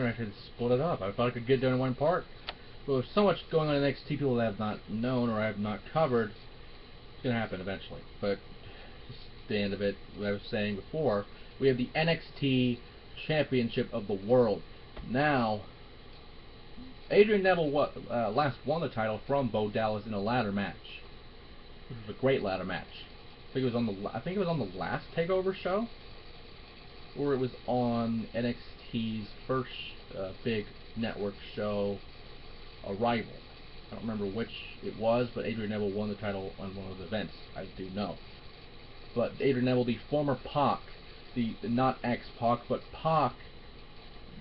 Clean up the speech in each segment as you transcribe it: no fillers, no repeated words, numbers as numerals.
I should split it up. I thought I could get done in one part. But with so much going on in NXT, people that I have not known or I have not covered, it's going to happen eventually. But just the end of it, what I was saying before, we have the NXT Championship of the World. Now, Adrian Neville last won the title from Bo Dallas in a ladder match. Which was a great ladder match. I think it was on the last Takeover show, or it was on NXT's first big network show, Arrival. I don't remember which it was, but Adrian Neville won the title on one of the events. I do know. But Adrian Neville, the former Pac, the not ex-Pac, but Pac,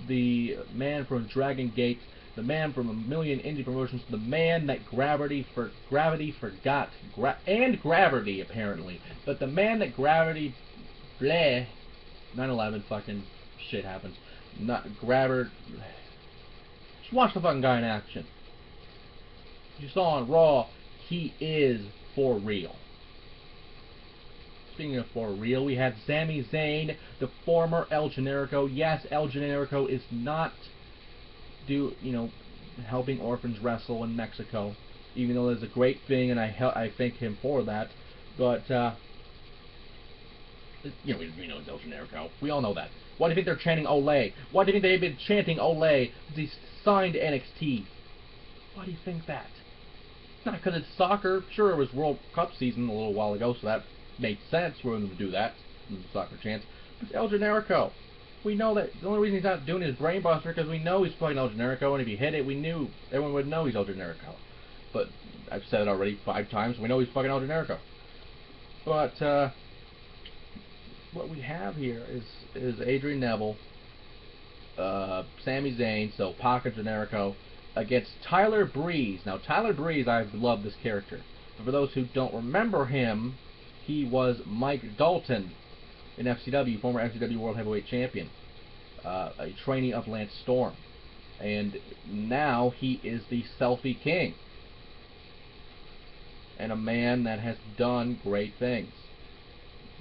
the man from Dragon Gate, the man from a million indie promotions, the man that Gravity forgot, and Gravity apparently, but the man that Gravity, bleh, 9/11 fucking shit happens. Not Gravity. Just watch the fucking guy in action. You saw on Raw, he is for real. Speaking of for real, we have Sami Zayn, the former El Generico. Yes, El Generico is not helping orphans wrestle in Mexico, even though it's a great thing, and I thank him for that. But we know it's El Generico. We all know that. Why do you think they're chanting Olay? Why do you think they've been chanting Olay since he's signed to NXT? Why do you think that? Not because it's soccer. Sure, it was World Cup season a little while ago, so that made sense for them to do that. Soccer chants. But it's El Generico. We know that the only reason he's not doing his brainbuster because we know he's fucking El Generico, and if he hit it, everyone would know he's El Generico. But I've said it already 5 times. We know he's fucking El Generico. But what we have here is Adrian Neville, Sami Zayn, so Pac and Generico, against Tyler Breeze. Now, Tyler Breeze, I love this character. But for those who don't remember him, he was Mike Dalton in FCW, former FCW World Heavyweight Champion, a trainee of Lance Storm. And now he is the Selfie King. And a man that has done great things.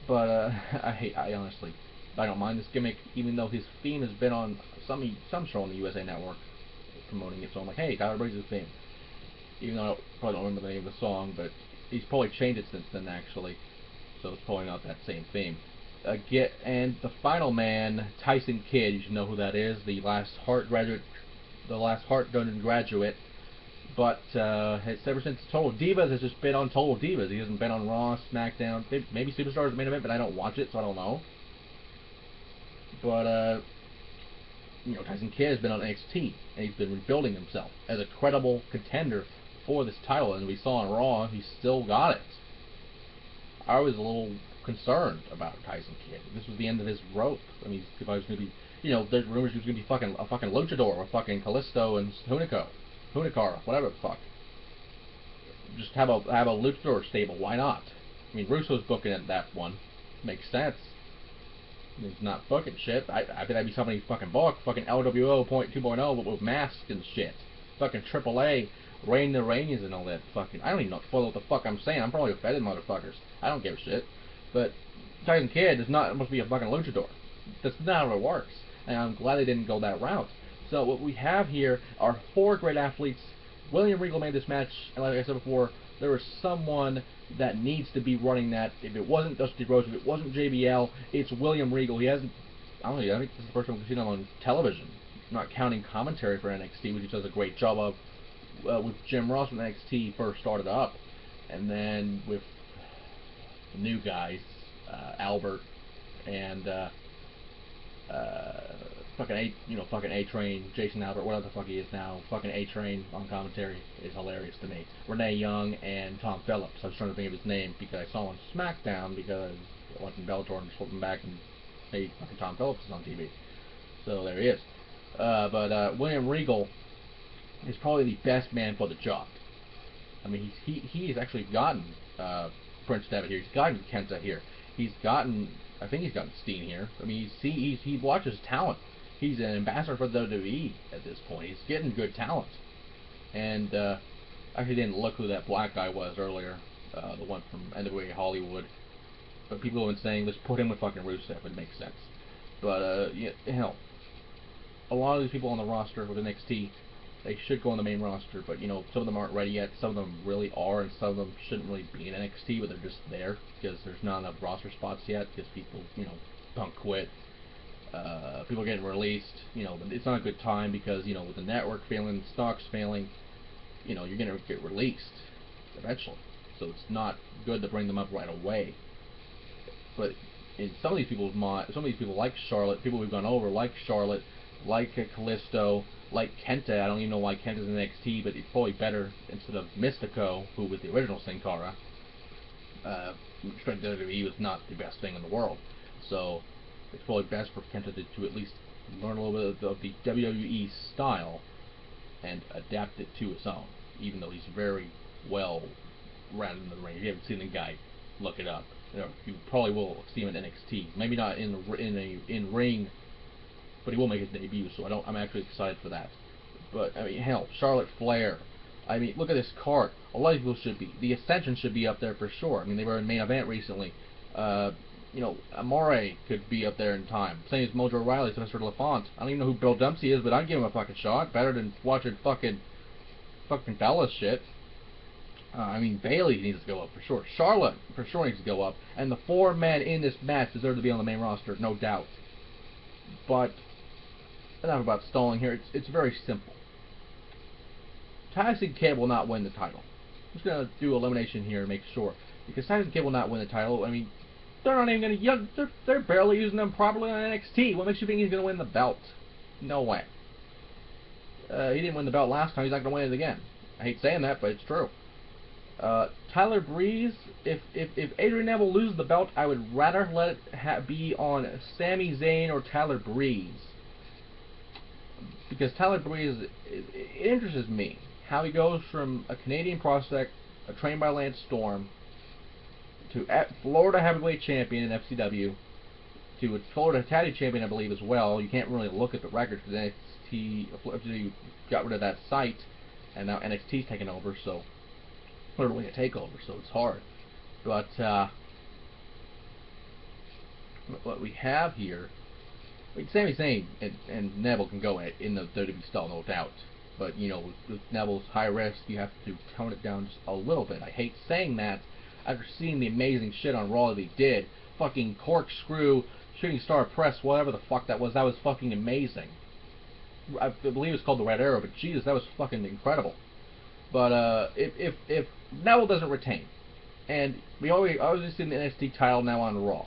But I honestly, I don't mind this gimmick, even though his theme has been on some show on the USA Network promoting it. So I'm like, hey, Tyler Breeze's theme. Even though I probably don't remember the name of the song, but he's probably changed it since then, actually. So it's probably not that same theme. And the final man, Tyson Kidd, you should know who that is, the last Hart Dungeon graduate. But has ever since Total Divas has just been on Total Divas. He hasn't been on Raw, SmackDown, maybe Superstars main event, but I don't watch it, so I don't know. But Tyson Kidd has been on NXT, and he's been rebuilding himself as a credible contender for this title. And we saw on Raw, he still got it. I was a little concerned about Tyson Kidd. This was the end of his rope. I mean, if I was going to be, there's rumors he was going to be a fucking luchador with fucking Kalisto and Hunicara, whatever the fuck. Just have a luchador stable. Why not? I mean, Russo's booking it, that one. Makes sense. He's not booking shit. I think that'd be something he'd fucking book. Fucking LWO 2.0 with masks and shit. Fucking AAA, Reign the Reigns and all that fucking. I don't even know what the fuck I'm saying. I'm probably offended motherfuckers. I don't give a shit. But Tyson Kidd is not supposed to be a fucking luchador. That's not how it works. And I'm glad they didn't go that route. So what we have here are 4 great athletes. William Regal made this match, and like I said before, there was someone that needs to be running that. If it wasn't Dusty Rhodes, if it wasn't JBL, it's William Regal. He hasn't, I think this is the first time we've seen him on television, not counting commentary for NXT, which he does a great job of, with Jim Ross when NXT first started up, and then with the new guys, Albert and fucking A-Train, Jason Albert, whatever the fuck he is now, fucking A-Train on commentary is hilarious to me. Renee Young and Tom Phillips. I was trying to think of his name because I saw him on SmackDown because I watched Bellator and flipped him back and hey, fucking Tom Phillips is on TV. So there he is. But William Regal is probably the best man for the job. I mean, he's actually gotten Prince Devitt here. He's gotten Kenta here. I think he's gotten Steen here. I mean, he watches talent. He's an ambassador for the WWE at this point. He's getting good talent. And I actually didn't look who that black guy was earlier, the one from NWA Hollywood. But people have been saying, let's put him with fucking Rusev. It makes sense. But, a lot of these people on the roster with NXT, they should go on the main roster, but you know, some of them aren't ready yet. Some of them really are, and some of them shouldn't really be in NXT, but they're just there because there's not enough roster spots yet. Because people, you know, don't quit. People are getting released. You know, it's not a good time because you know, with the network failing, stocks failing, you know, you're gonna get released eventually. So it's not good to bring them up right away. But in some of these people's minds, some of these people like Charlotte, people we've gone over like Charlotte, like Kalisto, like Kenta. I don't even know why Kenta's in NXT, but it's probably better instead of Mystico, who was the original Sin Cara. WWE was not the best thing in the world, so it's probably best for Kenta to at least learn a little bit of the WWE style and adapt it to his own. Even though he's very well rounded in the ring. If you haven't seen the guy, look it up. You know, you probably will see him in NXT. Maybe not in ring, but he will make his debut. So I'm actually excited for that. But I mean, hell, Charlotte Flair. I mean, look at this card. A lot of people should be. The Ascension should be up there for sure. I mean, they were in main event recently. You know, Amore could be up there in time. Same as Mojo Rawley, Sylvester LaFont. I don't even know who Bill Dempsey is, but I'd give him a fucking shot. Better than watching fucking Bella shit. I mean, Bailey needs to go up for sure. Charlotte for sure needs to go up. And the 4 men in this match deserve to be on the main roster, no doubt. But enough about stalling here. It's very simple. Tyson Kidd will not win the title. I'm just gonna do elimination here to make sure, because Tyson Kidd will not win the title. I mean, they're not even gonna. They're barely using him properly on NXT. What makes you think he's gonna win the belt? No way. He didn't win the belt last time. He's not gonna win it again. I hate saying that, but it's true. Tyler Breeze, if Adrian Neville loses the belt, I would rather let it be on Sami Zayn or Tyler Breeze. Because Tyler Breeze, it interests me how he goes from a Canadian prospect, trained by Lance Storm, to Florida Heavyweight Champion in FCW, to a Florida Tag Champion, I believe, as well. You can't really look at the records because NXT got rid of that site, and now NXT's taken over, so literally a takeover, so it's hard. But what we have here, I mean, Sami Zayn and Neville can go in the WWE style, no doubt. But you know, with Neville's high risk, you have to tone it down just a little bit. I hate saying that after seeing the amazing shit on Raw that he did. Fucking corkscrew, shooting star press, whatever the fuck that was fucking amazing. I believe it's called the Red Arrow, but Jesus, that was fucking incredible. But if Neville doesn't retain, and we always see the NXT title now on Raw,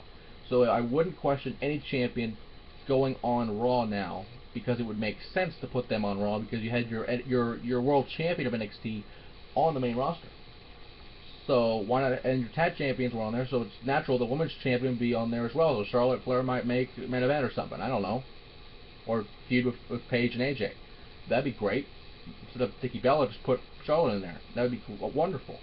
so I wouldn't question any champion going on Raw now, because it would make sense to put them on Raw because you had your world champion of NXT on the main roster. So why not? And your tag champions were on there, so it's natural the women's champion be on there as well. So Charlotte Flair might make main event or something. I don't know, or feud with Paige and AJ. That'd be great. Instead of Nikki Bella, just put Charlotte in there. That would be wonderful.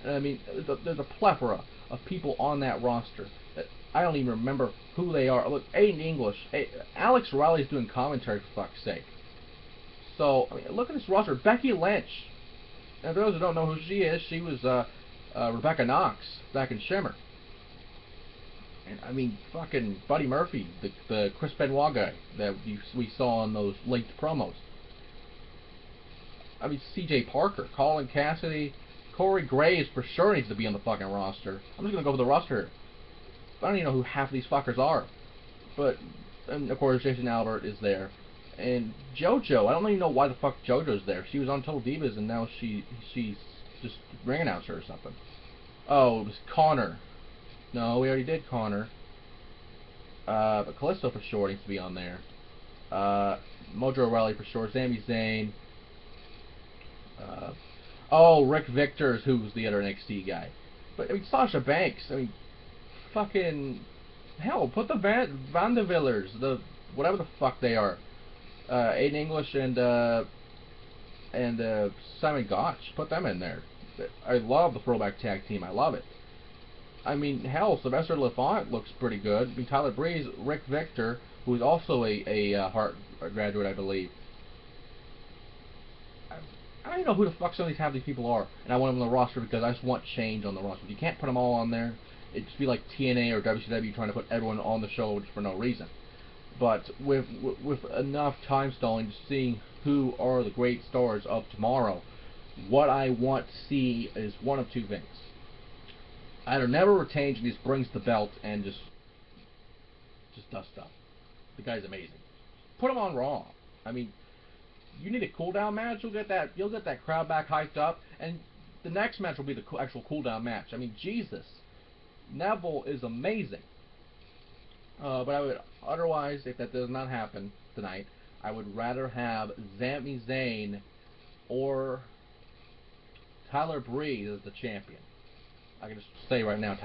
I mean, there's a plethora of people on that roster that I don't even remember who they are. Look, Aiden English, Alex Riley's doing commentary, for fuck's sake. So I mean, look at this roster. Becky Lynch. Now, for those who don't know who she is, she was Rebecca Knox back in Shimmer. And I mean, fucking Buddy Murphy, the Chris Benoit guy that we saw in those linked promos. I mean, C.J. Parker, Colin Cassidy, Corey Graves for sure needs to be on the fucking roster. I'm just gonna go with the roster. I don't even know who half of these fuckers are. But, and of course, Jason Albert is there. And JoJo, I don't even know why the fuck JoJo's there. She was on Total Divas and now she's just ring announcer or something. Oh, it was Connor. No, we already did Connor. But Kalisto for sure needs to be on there. Mojo Rawley for sure. Sami Zayn. Oh, Rick Victors, who's the other NXT guy. But, I mean, Sasha Banks, I mean, fucking, hell, put the Vandevillers, the, whatever the fuck they are. Aiden English and Simon Gotch, put them in there. I love the throwback tag team, I love it. I mean, hell, Sylvester LaFont looks pretty good. I mean, Tyler Breeze, Rick Victor, who is also a Hart graduate, I believe. I don't even know who the fuck some of these people are, and I want them on the roster because I just want change on the roster. If you can't put them all on there, it'd just be like TNA or WCW trying to put everyone on the show for no reason. But with enough time stalling, seeing who are the great stars of tomorrow, what I want to see is one of two things. Either never retains and just brings the belt and just does stuff. The guy's amazing. Put him on Raw. I mean, you need a cool down match. You'll get that crowd back hyped up, and the next match will be the actual cool down match. I mean, Jesus, Neville is amazing. But I would otherwise, if that does not happen tonight, I would rather have Sami Zayn or Tyler Breeze as the champion. I can just say right now,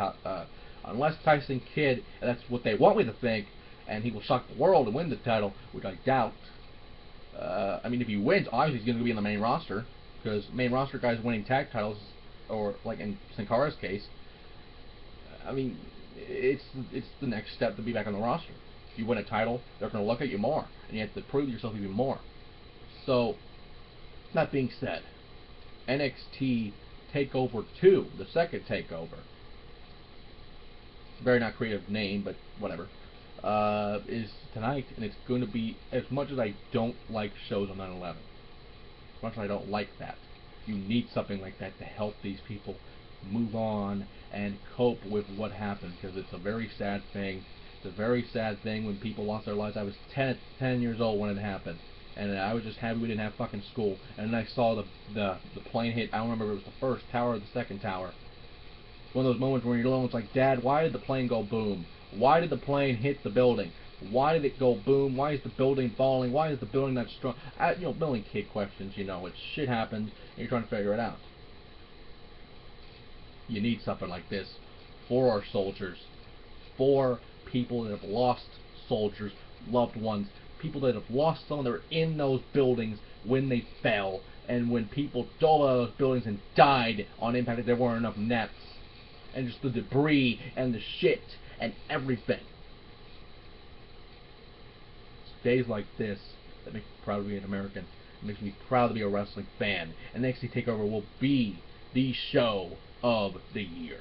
unless Tyson Kidd, and that's what they want me to think, and he will shock the world and win the title, which I doubt. I mean, if he wins, obviously he's going to be in the main roster, because main roster guys winning tag titles, or like in Sin Cara's case, I mean, it's the next step to be back on the roster. If you win a title, they're going to look at you more, and you have to prove yourself even more. So, that being said, NXT Takeover 2, the second Takeover, very not creative name, but whatever, is tonight, and it's going to be, as much as I don't like shows on 9/11, as much as I don't like that, you need something like that to help these people move on and cope with what happened, because it's a very sad thing. It's a very sad thing when people lost their lives. I was 10 years old when it happened, and I was just happy we didn't have fucking school. And then I saw the plane hit. I don't remember if it was the first tower or the second tower. One of those moments where you're alone, it's like, Dad, why did the plane go boom? Why did the plane hit the building? Why did it go boom? Why is the building falling? Why is the building not strong? Building kid questions, it's shit happens, and you're trying to figure it out. You need something like this for our soldiers, for people that have lost soldiers, loved ones, people that have lost someone that were in those buildings when they fell, and when people dove out of those buildings and died on impact, there weren't enough nets, and just the debris and the shit and everything. It's days like this that make me proud to be an American. It makes me proud to be a wrestling fan. And NXT TakeOver will be the show of the year.